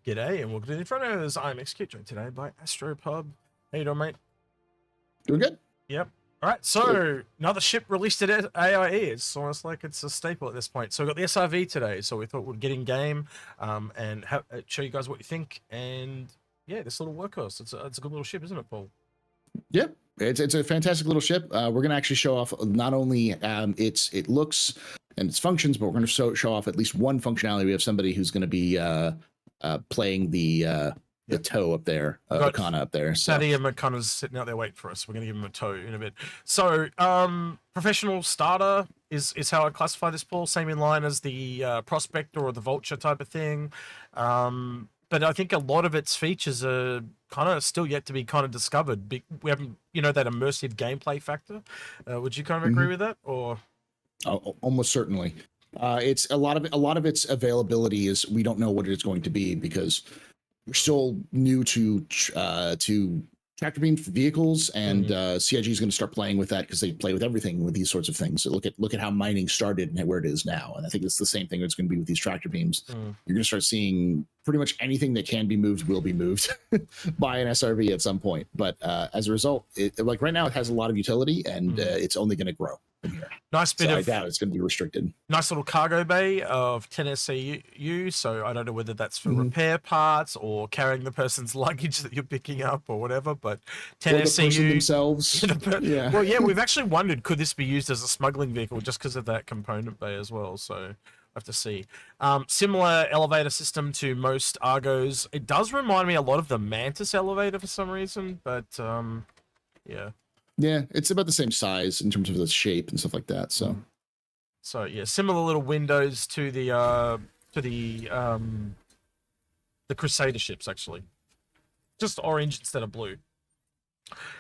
G'day and welcome to the Inforunners. I'm Execute, joined today by Astropub. How you doing, mate? Doing good. Yep. All right, so another ship released at AIE. It's almost like it's a staple at this point. So we got the SRV today, so we thought we'd get in game and show you guys what you think. And yeah, this little workhorse, it's a good little ship, isn't it, Paul? Yep. It's a fantastic little ship. We're going to actually show off not only it looks and its functions, but we're going to show off at least one functionality. We have somebody who's going to be playing the tow up there, Akana up there. So Sadie and McConaughey's sitting out there waiting for us. We're going to give him a tow in a bit. So professional starter is how I classify this, Paul. Same in line as the Prospector or the Vulture type of thing. But I think a lot of its features are kind of still yet to be kind of discovered. We haven't, that immersive gameplay factor. Would you kind of agree with that, or? Oh, almost certainly. It's a lot of its availability is we don't know what it's going to be because we're still new to tractor beam vehicles, and CIG is going to start playing with that because they play with everything with these sorts of things. So look at how mining started and where it is now, and I think it's the same thing that's going to be with these tractor beams. You're going to start seeing pretty much anything that can be moved will be moved by an SRV at some point. But as a result, like right now, it has a lot of utility, and it's only going to grow from here. Nice bit of. I doubt it's going to be restricted. Nice little cargo bay of 10 SCU. So I don't know whether that's for repair parts or carrying the person's luggage that you're picking up or whatever. But 10 or the SCU person themselves. Yeah. Well, yeah, we've actually wondered, could this be used as a smuggling vehicle just because of that component bay as well? So I have to see. Similar elevator system to most Argos. It does remind me a lot of the Mantis elevator for some reason, but yeah. Yeah, it's about the same size in terms of the shape and stuff like that. So yeah, similar little windows to the Crusader ships actually, just orange instead of blue.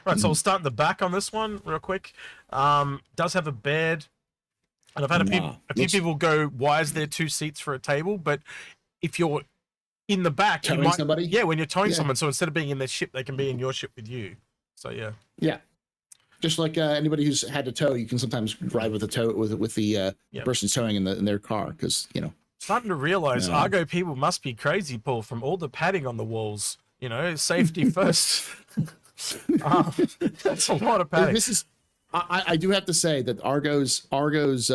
Right, so we'll start in the back on this one real quick. Does have a bed, and I've had a few people go, "Why is there two seats for a table?" But if you're in the back, you might, somebody? Yeah, when you're towing someone, so instead of being in their ship, they can be in your ship with you. So yeah. Yeah. Just like anybody who's had to tow, you can sometimes ride with the person towing in their car because Starting to realize Argo people must be crazy, Paul, from all the padding on the walls. Safety first. That's a lot of padding. I do have to say that Argo's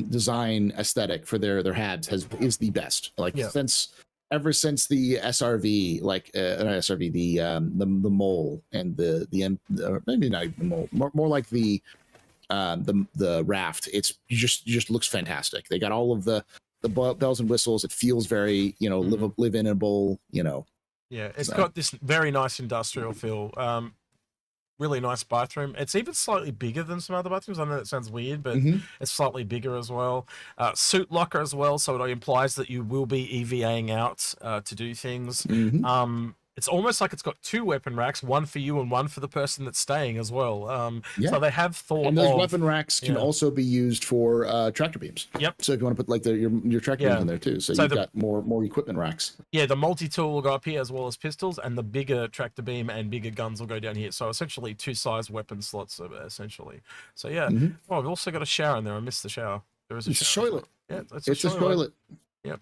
design aesthetic for their HABs is the best. Ever since the SRV, not SRV, the mole and the maybe not even the mole, more like the raft. It's just looks fantastic. They got all of the bells and whistles. It feels very live-inable. Yeah, it's got this very nice industrial feel. Really nice bathroom. It's even slightly bigger than some other bathrooms. I know that sounds weird, but it's slightly bigger as well. Suit locker as well, so it implies that you will be EVAing out to do things. It's almost like it's got two weapon racks, one for you and one for the person that's staying as well. So they have thought. And those weapon racks can also be used for tractor beams. Yep. So if you want to put your tractor beams in there too, so you've got more equipment racks. Yeah, the multi-tool will go up here as well as pistols, and the bigger tractor beam and bigger guns will go down here. So essentially two size weapon slots essentially. So yeah. Oh, I've also got a shower in there. I missed the shower. There is a shower. Toilet. Yeah, it's a toilet. Yep.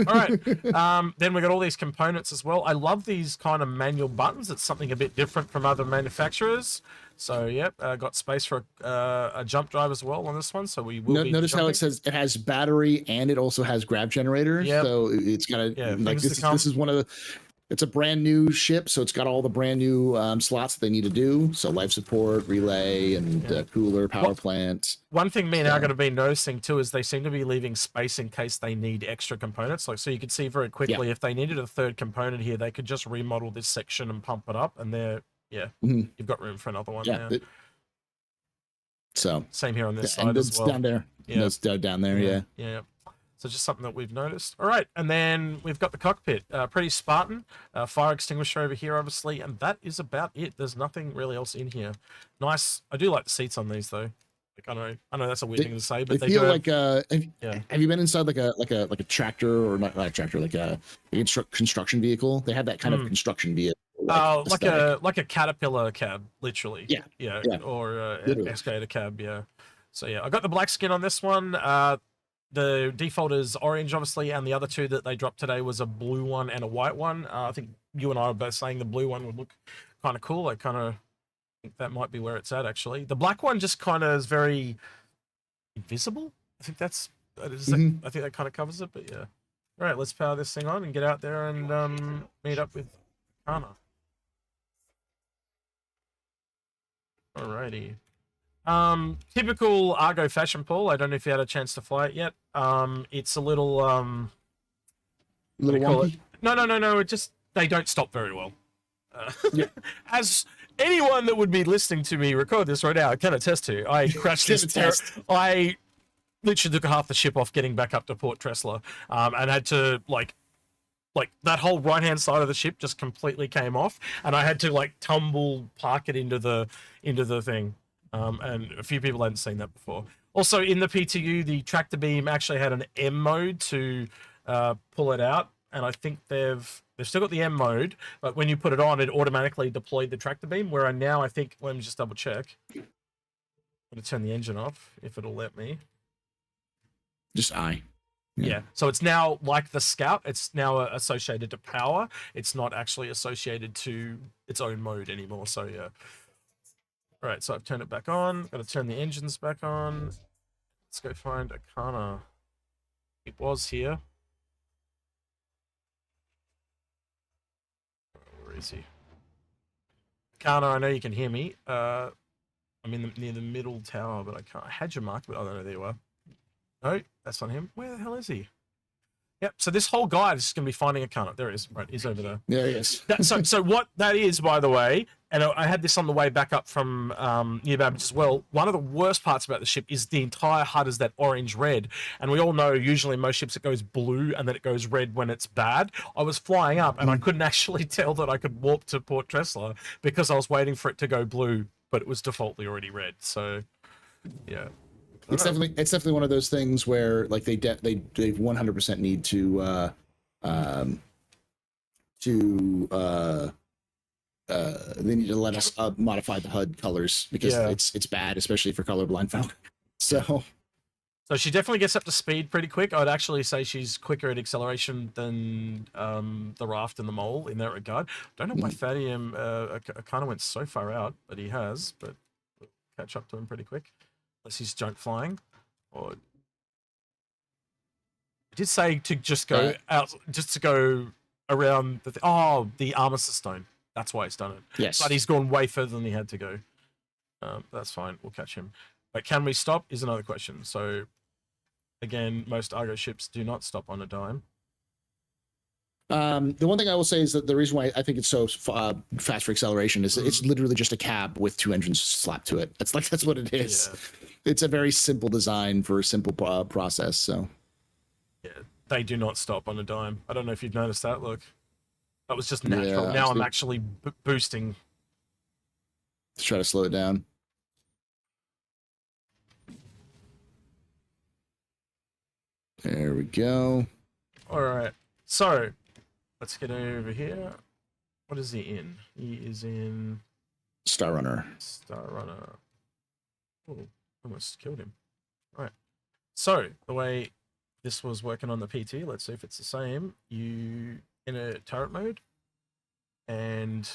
All right. Then we got all these components as well. I love these kind of manual buttons. It's something a bit different from other manufacturers. So yep, got space for a jump drive as well on this one. So we will notice how it says it has battery and it also has grab generator. Yep. So it's got this is one of the. It's a brand new ship, so it's got all the brand new slots that they need to do. So life support, relay, and cooler, power plant. One thing me and I are going to be noticing too is they seem to be leaving space in case they need extra components. So you can see very quickly if they needed a third component here, they could just remodel this section and pump it up, and you've got room for another one now. So same here on this side as well. Down there. Yeah, it's down there. Yeah. So just something that we've noticed. All right, and then we've got the cockpit. Pretty Spartan. Fire extinguisher over here, obviously, and that is about it. There's nothing really else in here. Nice. I do like the seats on these, though. I know that's a weird thing to say, but they feel like. Have you been inside like a tractor or not a tractor, like a construction vehicle? They have that kind of construction vehicle. Like a Caterpillar cab, literally. Yeah. Or an excavator cab. Yeah. So yeah, I got the black skin on this one. the default is orange, obviously, and the other two that they dropped today was a blue one and a white one. I think you and I were both saying the blue one would look kind of cool. I kind of think that might be where it's at, actually. The black one just kind of is very invisible. I think I think that kind of covers it, but yeah. All right, let's power this thing on and get out there and meet up with Kana. Alrighty. Typical Argo fashion, Paul. I don't know if you had a chance to fly it yet. It's a little little wonky. No. It just, they don't stop very well. Yeah. As anyone that would be listening to me record this right now, I can attest to, I crashed this. I literally took half the ship off getting back up to Port Tressler, and had to like that whole right hand side of the ship just completely came off, and I had to like tumble park it into the thing. And a few people hadn't seen that before. Also, in the PTU, the tractor beam actually had an M mode to pull it out, and I think they've still got the M mode, but when you put it on, it automatically deployed the tractor beam. Where now I think, let me just double check. I'm going to turn the engine off if it'll let me. Just I. Yeah. So it's now like the Scout. It's now associated to power. It's not actually associated to its own mode anymore. So yeah. All right, so I've turned it back on. Got to turn the engines back on. Let's go find Akana. It was here. Where is he? Akana, I know you can hear me. I'm near the middle tower, but I can't. I had your mark, but I don't know. There you are. No, that's not him. Where the hell is he? Yep. So this whole guide is going to be finding Akana. There he is. Right, he's over there. There he is. So what that is, by the way, and I had this on the way back up from New Babbage as well. One of the worst parts about the ship is the entire HUD is that orange-red, and we all know usually in most ships it goes blue and then it goes red when it's bad. I was flying up and I couldn't actually tell that I could warp to Port Tressler because I was waiting for it to go blue, but it was defaultly already red. So, yeah. It's definitely one of those things where like they 100% need to they need to let us modify the HUD colors because it's bad, especially for colorblind folk. So she definitely gets up to speed pretty quick. I'd actually say she's quicker at acceleration than the Raft and the Mole in that regard. Don't know why Thadium kind of went so far out, but he has. But we'll catch up to him pretty quick. Unless he's junk flying, or I did say to just go out, just to go around the Armistice Stone. That's why he's done it. Yes, but he's gone way further than he had to go. That's fine. We'll catch him. But can we stop? Is another question. So again, most Argo ships do not stop on a dime. The one thing I will say is that the reason why I think it's so fast for acceleration is it's literally just a cab with two engines slapped to it. That's what it is. Yeah. It's a very simple design for a simple process. So yeah, they do not stop on a dime. I don't know if you've noticed that. Look, that was just natural. Yeah, now I'm actually boosting. To try to slow it down. There we go. All right. So let's get over here. What is he in? He is in Star Runner. Star Runner. Oh, almost killed him. All right. So the way this was working on the PT, let's see if it's the same. You in a turret mode and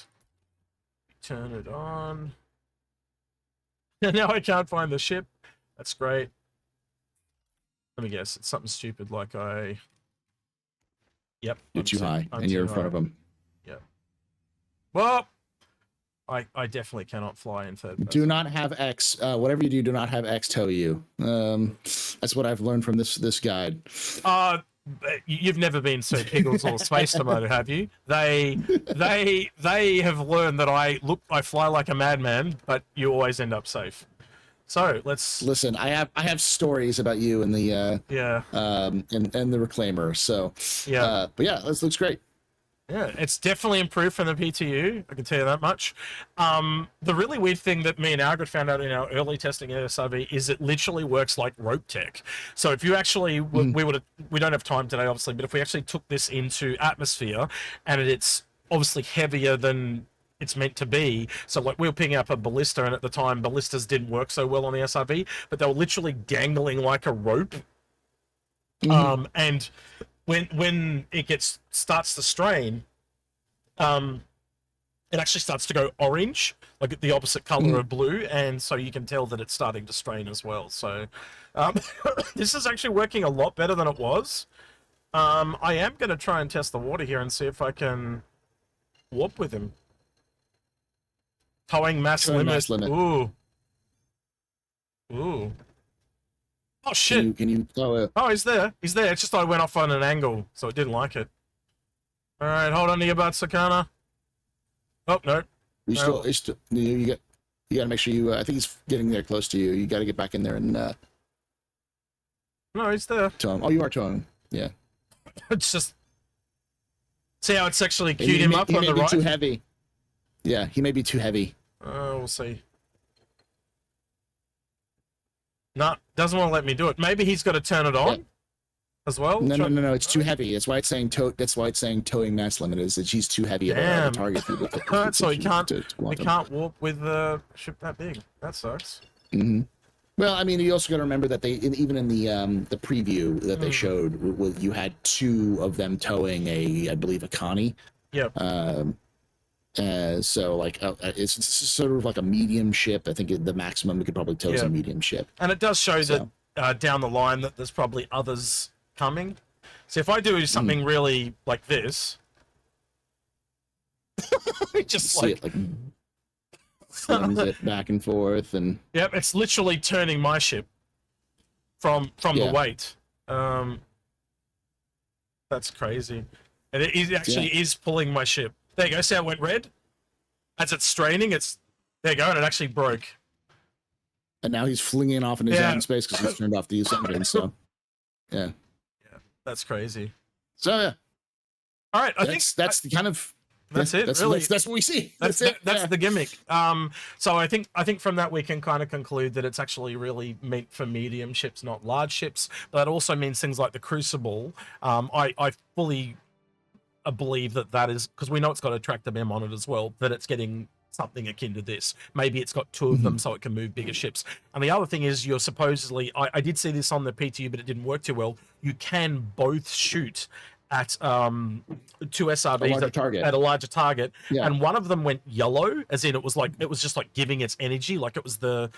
turn it on. Now I can't find the ship. That's great. Let me guess. It's something stupid like I... Yep. You're too high, and you're in front of them. Yeah. Well, I definitely cannot fly in third person. Do not have X. Whatever you do not have X tow you. That's what I've learned from this guide. You've never been Sir Piggles or Space Tomato, have you? They have learned that I fly like a madman, but you always end up safe. So let's listen. I have stories about you and the and the Reclaimer. So yeah, but yeah, this looks great. Yeah, it's definitely improved from the PTU. I can tell you that much. The really weird thing that me and Algrid found out in our early testing at SRV is it literally works like rope tech. So if you actually, we don't have time today, obviously, but if we actually took this into atmosphere and it's obviously heavier than it's meant to be. So like we were picking up a ballista, and at the time ballistas didn't work so well on the SRV, but they were literally dangling like a rope And when it starts to strain, it actually starts to go orange, like the opposite color of blue, and so you can tell that it's starting to strain as well. So this is actually working a lot better than it was. I am going to try and test the water here and see if I can warp with him. Towing mass limit. Ooh. Ooh. Oh, shit. Can you throw it? Oh, he's there. He's there. It's just I went off on an angle, so it didn't like it. All right, hold on to your butt, Sakana. Oh, no. You gotta make sure you, I think he's getting there close to you. You gotta get back in there and, no, he's there. tow him. Oh, you are towing him. Yeah. It's just... See how it's actually queued him up on the right? He may be too heavy. Yeah, he may be too heavy. We'll see. Nah, doesn't want to let me do it. Maybe he's got to turn it on as well. No. It's too heavy. That's why it's saying towing mass limit is that she's too heavy of a target. So he can't warp with a ship that big. That sucks. Well, I mean, you also got to remember that even in the preview that they showed, you had 2 of them towing I believe a Connie. Yep. So like it's sort of like a medium ship. I think the maximum we could probably tow is a medium ship. And it does show that down the line that there's probably others coming. So if I do something really like this, just see it like slams it back and forth, and yep, it's literally turning my ship from the weight. That's crazy, and it actually is pulling my ship. There you go. See how it went red? As it's straining, there you go, and it actually broke. And now he's flinging off in his own space because he's turned off the engine. So, yeah, that's crazy. So yeah, all right. I think that's the kind of that's it. Really, that's what we see. That's the gimmick. So I think from that we can kind of conclude that it's actually really meant for medium ships, not large ships. But that also means things like the Crucible. I fully believe that is because we know it's got a tractor beam on it as well, that it's getting something akin to this. Maybe it's got 2 of them so it can move bigger ships. And the other thing is you're supposedly, I did see this on the PTU, but it didn't work too well. You can both shoot at 2 SRVs at a larger target, and one of them went yellow, as in it was just like giving its energy, like it was the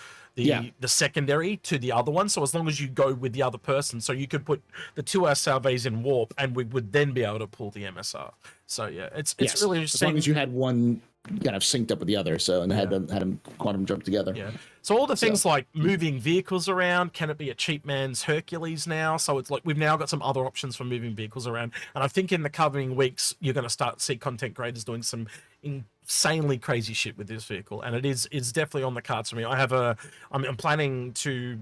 secondary to the other one. So as long as you go with the other person, so you could put the 2 SRVs in warp, and we would then be able to pull the MSR. So yeah, it's really interesting. As long as you had one kind of synced up with the other, so and had them quantum jump together. Yeah. So all the things like moving vehicles around, can it be a cheap man's Hercules now? So it's like we've now got some other options for moving vehicles around, and I think in the coming weeks you're going to start to see content creators doing some insanely crazy shit with this vehicle, and it's definitely on the cards for me. I'm planning to.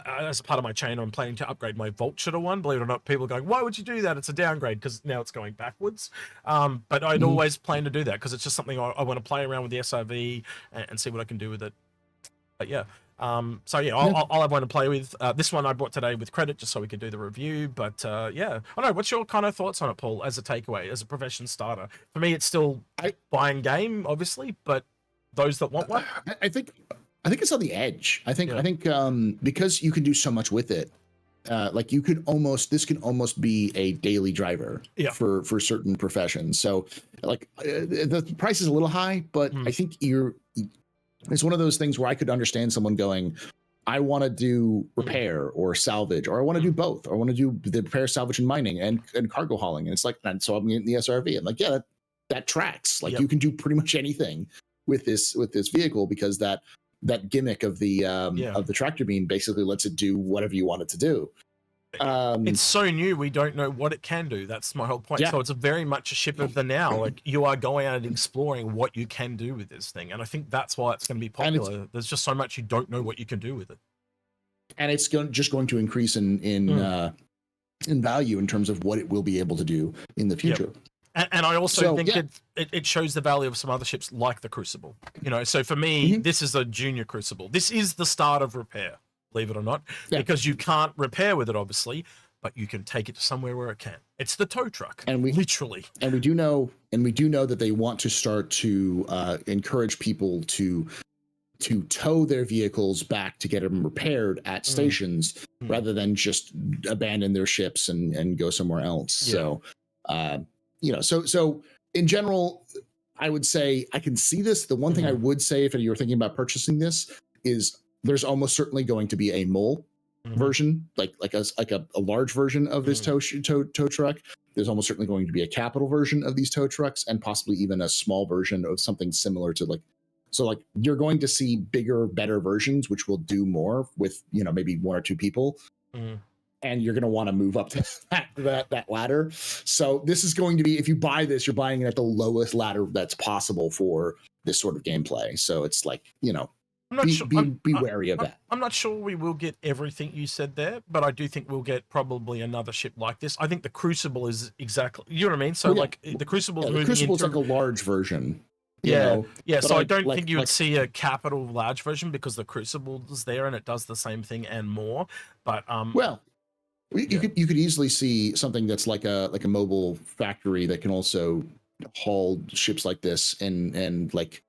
As a part of my chain, I'm planning to upgrade my Vulture to one. Believe it or not, people are going, why would you do that? It's a downgrade because now it's going backwards. But I'd always plan to do that because it's just something I want to play around with the SRV and see what I can do with it. But yeah, I'll have one to play with. This one I bought today with credit just so we could do the review. But yeah, I don't know. What's your kind of thoughts on it, Paul, as a takeaway, as a profession starter? For me, it's still buying game, obviously, but those that want one, I think it's on the edge. I think because you can do so much with it, like this could almost be a daily driver for certain professions. So like the price is a little high, but I think it's one of those things where I could understand someone going, I want to do repair or salvage, or I want to do both, or I want to do the repair, salvage, and mining and cargo hauling. And it's like, and so I'm getting the SRV. I'm like, yeah, that tracks. Like you can do pretty much anything with this vehicle because that gimmick of the tractor beam basically lets it do whatever you want it to do. It's so new, we don't know what it can do. That's my whole point. So it's very much a ship of the now. Like you are going out and exploring what you can do with this thing, and I think that's why it's going to be popular. There's just so much you don't know what you can do with it, and it's just going to increase in value in terms of what it will be able to do in the future. And I also think it shows the value of some other ships like the Crucible. So for me, this is a junior Crucible. This is the start of repair, believe it or not, because you can't repair with it, obviously, but you can take it to somewhere where it can. It's the tow truck, literally. And we do know that they want to start to encourage people to to tow their vehicles back to get them repaired at stations rather than just abandon their ships and go somewhere else. So, so in general, I would say I can see this. The one thing I would say, if you're thinking about purchasing this, is there's almost certainly going to be a mole version, like a large version of this tow truck. There's almost certainly going to be a capital version of these tow trucks, and possibly even a small version of something similar to you're going to see bigger, better versions, which will do more with, maybe one or two people. And you're going to want to move up to that ladder. So this is going to be, if you buy this, you're buying it at the lowest ladder that's possible for this sort of gameplay. So it's like, be wary of that. I'm not sure we will get everything you said there, but I do think we'll get probably another ship like this. I think the Crucible is exactly, you know what I mean? So the Crucible's moving the Crucible's like a large version. So I don't think you would see a capital large version, because the Crucible is there and it does the same thing and more. But you could easily see something that's like a mobile factory that can also haul ships like this and that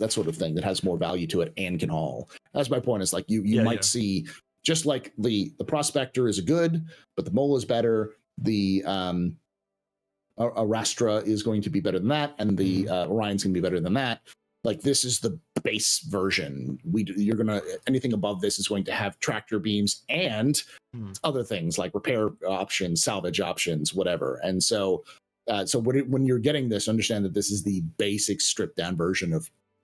sort of thing that has more value to it and can haul. That's my point. Is like you might see, just like the Prospector is good, but the Mole is better. The Arastra is going to be better than that, and the Orion's going to be better than that. Like, this is the base version. Anything above this is going to have tractor beams and other things like repair options, salvage options, whatever. And so when you're getting this, understand that this is the basic stripped down version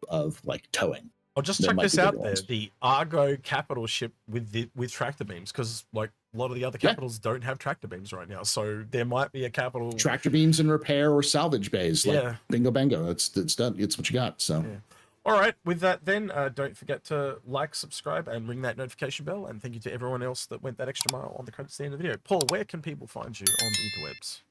of like towing. I'll just check this out there. The Argo capital ship with tractor beams, because like a lot of the other capitals don't have tractor beams right now. So there might be a capital tractor beams and repair or salvage bays. Like, bingo bango. It's done. It's what you got. So all right. With that then, don't forget to like, subscribe, and ring that notification bell. And thank you to everyone else that went that extra mile on the credits at the end of the video. Paul, where can people find you on the interwebs?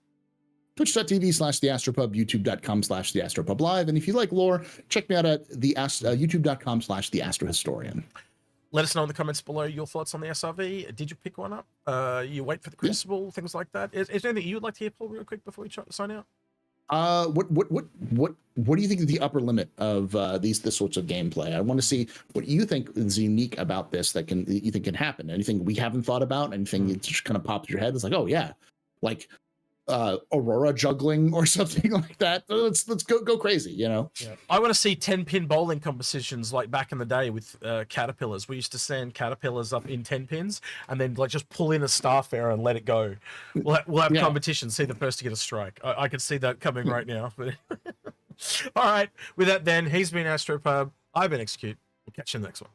Twitch.tv/theastropub, youtube.com/theastropub live. And if you like lore, check me out at youtube.com/theastrohistorian. Let us know in the comments below your thoughts on the SRV. Did you pick one up? You wait for the Crucible, things like that. Is there anything you would like to hear, Paul, real quick before we sign out? What do you think is the upper limit of this sorts of gameplay? I want to see what you think is unique about this that you think can happen. Anything we haven't thought about? Anything that just kind of pops your head? It's like, oh yeah, like Aurora juggling or something like that. Let's go crazy, I want to see 10-pin bowling competitions like back in the day with caterpillars. We used to send caterpillars up in 10 pins and then like just pull in a Starfarer and let it go. We'll have competition, see the first to get a strike. I can see that coming right now. All right, with that then, he's been Astropub, I've been Execute. We'll catch you in the next one.